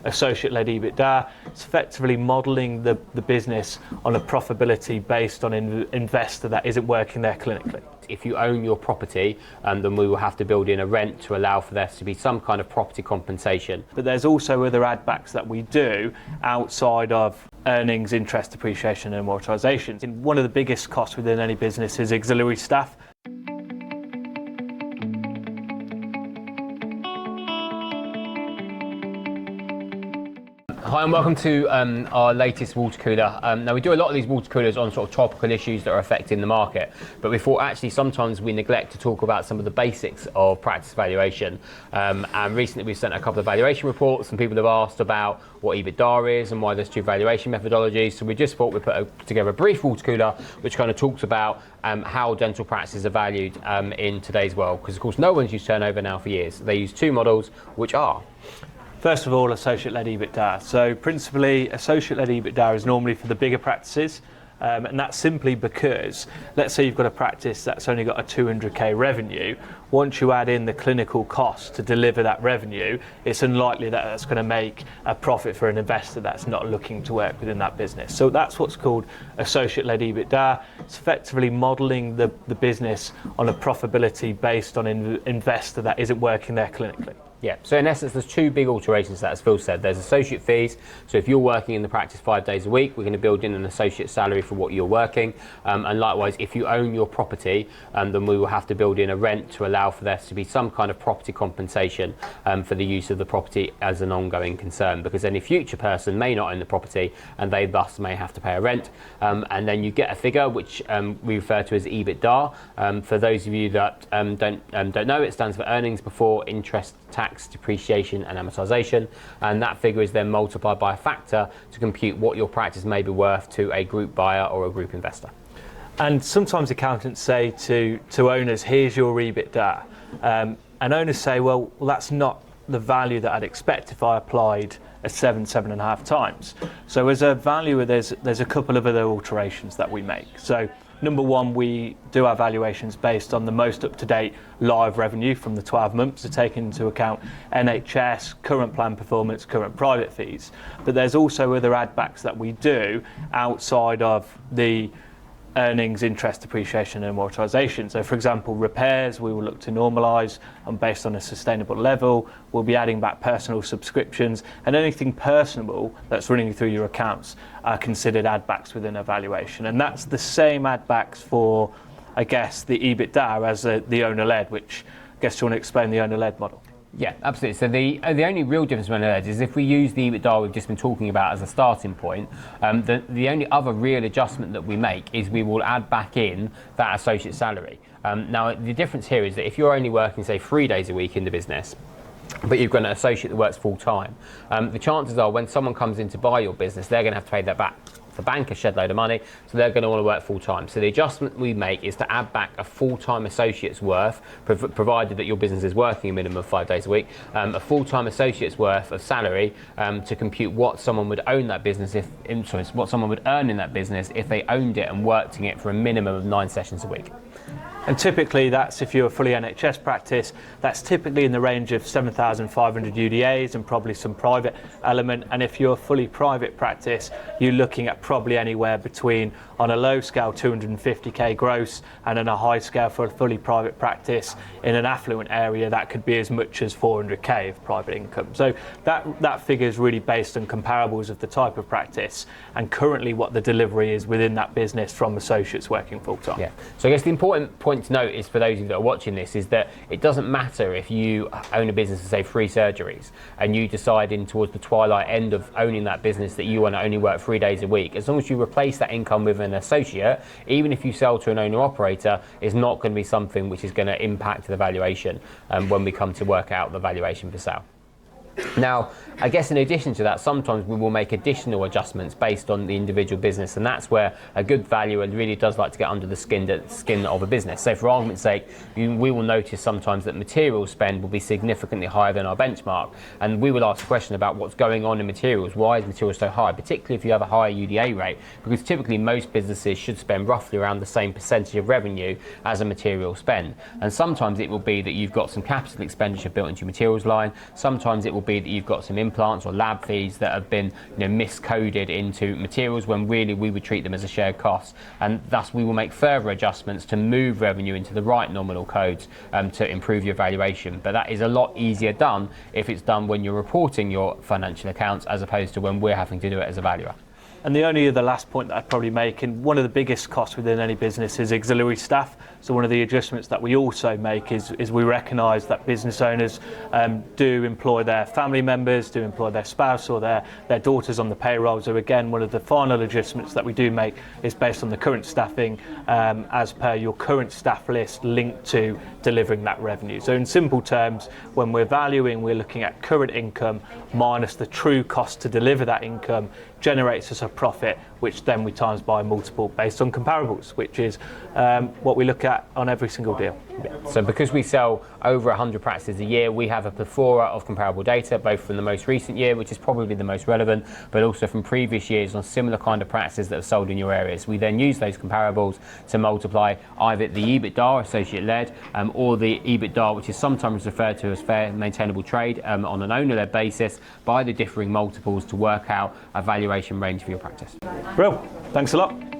associate-led EBITDA. It's effectively modelling the business on a profitability based on an investor that isn't working there clinically. If you own your property, then we will have to build in a rent to allow for there to be some kind of property compensation. But there's also other add backs that we do outside of earnings, interest, depreciation and amortisation. One of the biggest costs within any business is auxiliary staff. Hi and welcome to our latest water cooler. Now we do a lot of these water coolers on sort of topical issues that are affecting the market, but we thought actually sometimes we neglect to talk about some of the basics of practice valuation. And recently we've sent a couple of valuation reports and people have asked about what EBITDA is and why there's two valuation methodologies. So we just thought we'd put together a brief water cooler which kind of talks about how dental practices are valued in today's world, because of course no one's used turnover now for years. They use two models which are: first of all, associate-led EBITDA. So principally, associate-led EBITDA is normally for the bigger practices, and that's simply because, let's say you've got a practice that's only got a 200k revenue. Once you add in the clinical costs to deliver that revenue, it's unlikely that that's going to make a profit for an investor that's not looking to work within that business. So that's what's called associate-led EBITDA. It's effectively modelling the business on a profitability based on an investor that isn't working there clinically. Yeah, so in essence, there's two big alterations that, as Phil said. There's associate fees. So if you're working in the practice 5 days a week, we're going to build in an associate salary for what you're working. And likewise, if you own your property, then we will have to build in a rent to allow for there to be some kind of property compensation for the use of the property as an ongoing concern, because any future person may not own the property and they thus may have to pay a rent. And then you get a figure which we refer to as EBITDA. For those of you that don't know, it stands for earnings before interest, tax, depreciation and amortization, and that figure is then multiplied by a factor to compute what your practice may be worth to a group buyer or a group investor. And sometimes accountants say to owners, here's your EBITDA, and owners say, well, that's not the value that I'd expect if I applied a 7.5 times. So as a valuer, there's a couple of other alterations that we make. So number one, we do our valuations based on the most up-to-date live revenue from the 12 months to take into account NHS, current plan performance, current private fees. But there's also other add backs that we do outside of the earnings, interest, depreciation and amortisation. So for example, repairs we will look to normalise and based on a sustainable level. We'll be adding back personal subscriptions, and anything personable that's running through your accounts are considered add backs within a valuation. And that's the same add backs for, I guess, the EBITDA as the owner-led, which I guess you want to explain the owner-led model. Yeah, absolutely. So the only real difference between those is if we use the EBITDA we've just been talking about as a starting point, the only other real adjustment that we make is we will add back in that associate salary. Now, the difference here is that if you're only working, say, 3 days a week in the business, but you've got an associate that works full time, the chances are when someone comes in to buy your business, they're going to have to pay that back. The bank a shed load of money, so they're going to want to work full time. So the adjustment we make is to add back a full-time associate's worth, provided that your business is working a minimum of 5 days a week, a full-time associate's worth of salary to compute what someone would own that business what someone would earn in that business if they owned it and worked in it for a minimum of 9 sessions a week. And typically that's, if you're a fully NHS practice, that's typically in the range of 7,500 UDAs and probably some private element. And if you're a fully private practice, you're looking at probably anywhere between, on a low scale, 250k gross, and on a high scale for a fully private practice in an affluent area, that could be as much as 400k of private income. So that figure is really based on comparables of the type of practice and currently what the delivery is within that business from associates working full time. Yeah. So I guess the important point to note is, for those of you that are watching this, is that it doesn't matter if you own a business of, say, 3 surgeries and you decide in towards the twilight end of owning that business that you want to only work 3 days a week. As long as you replace that income with an associate, even if you sell to an owner operator, is not going to be something which is going to impact the valuation when we come to work out the valuation for sale. Now, I guess in addition to that, sometimes we will make additional adjustments based on the individual business, and that's where a good valuer really does like to get under the skin of a business. So for argument's sake, we will notice sometimes that material spend will be significantly higher than our benchmark, and we will ask a question about what's going on in materials. Why is material so high, particularly if you have a higher UDA rate? Because typically most businesses should spend roughly around the same percentage of revenue as a material spend, and sometimes it will be that you've got some capital expenditure built into your materials line, sometimes it will will be that you've got some implants or lab fees that have been miscoded into materials when really we would treat them as a shared cost, and thus we will make further adjustments to move revenue into the right nominal codes to improve your valuation. But that is a lot easier done if it's done when you're reporting your financial accounts as opposed to when we're having to do it as a valuer. And the only other last point that I'd probably make, and one of the biggest costs within any business is auxiliary staff. So one of the adjustments that we also make is we recognise that business owners do employ their family members, do employ their spouse or their daughters on the payroll. So again, one of the final adjustments that we do make is based on the current staffing as per your current staff list linked to delivering that revenue. So in simple terms, when we're valuing, we're looking at current income minus the true cost to deliver that income, generates us a profit, which then we times by a multiple based on comparables, which is what we look at on every single deal. So because we sell over 100 practices a year, we have a plethora of comparable data, both from the most recent year, which is probably the most relevant, but also from previous years on similar kind of practices that have sold in your areas. We then use those comparables to multiply either the EBITDA, associate-led, or the EBITDA, which is sometimes referred to as fair maintainable trade, on an owner-led basis, by the differing multiples to work out a valuation range for your practice. Well, thanks a lot.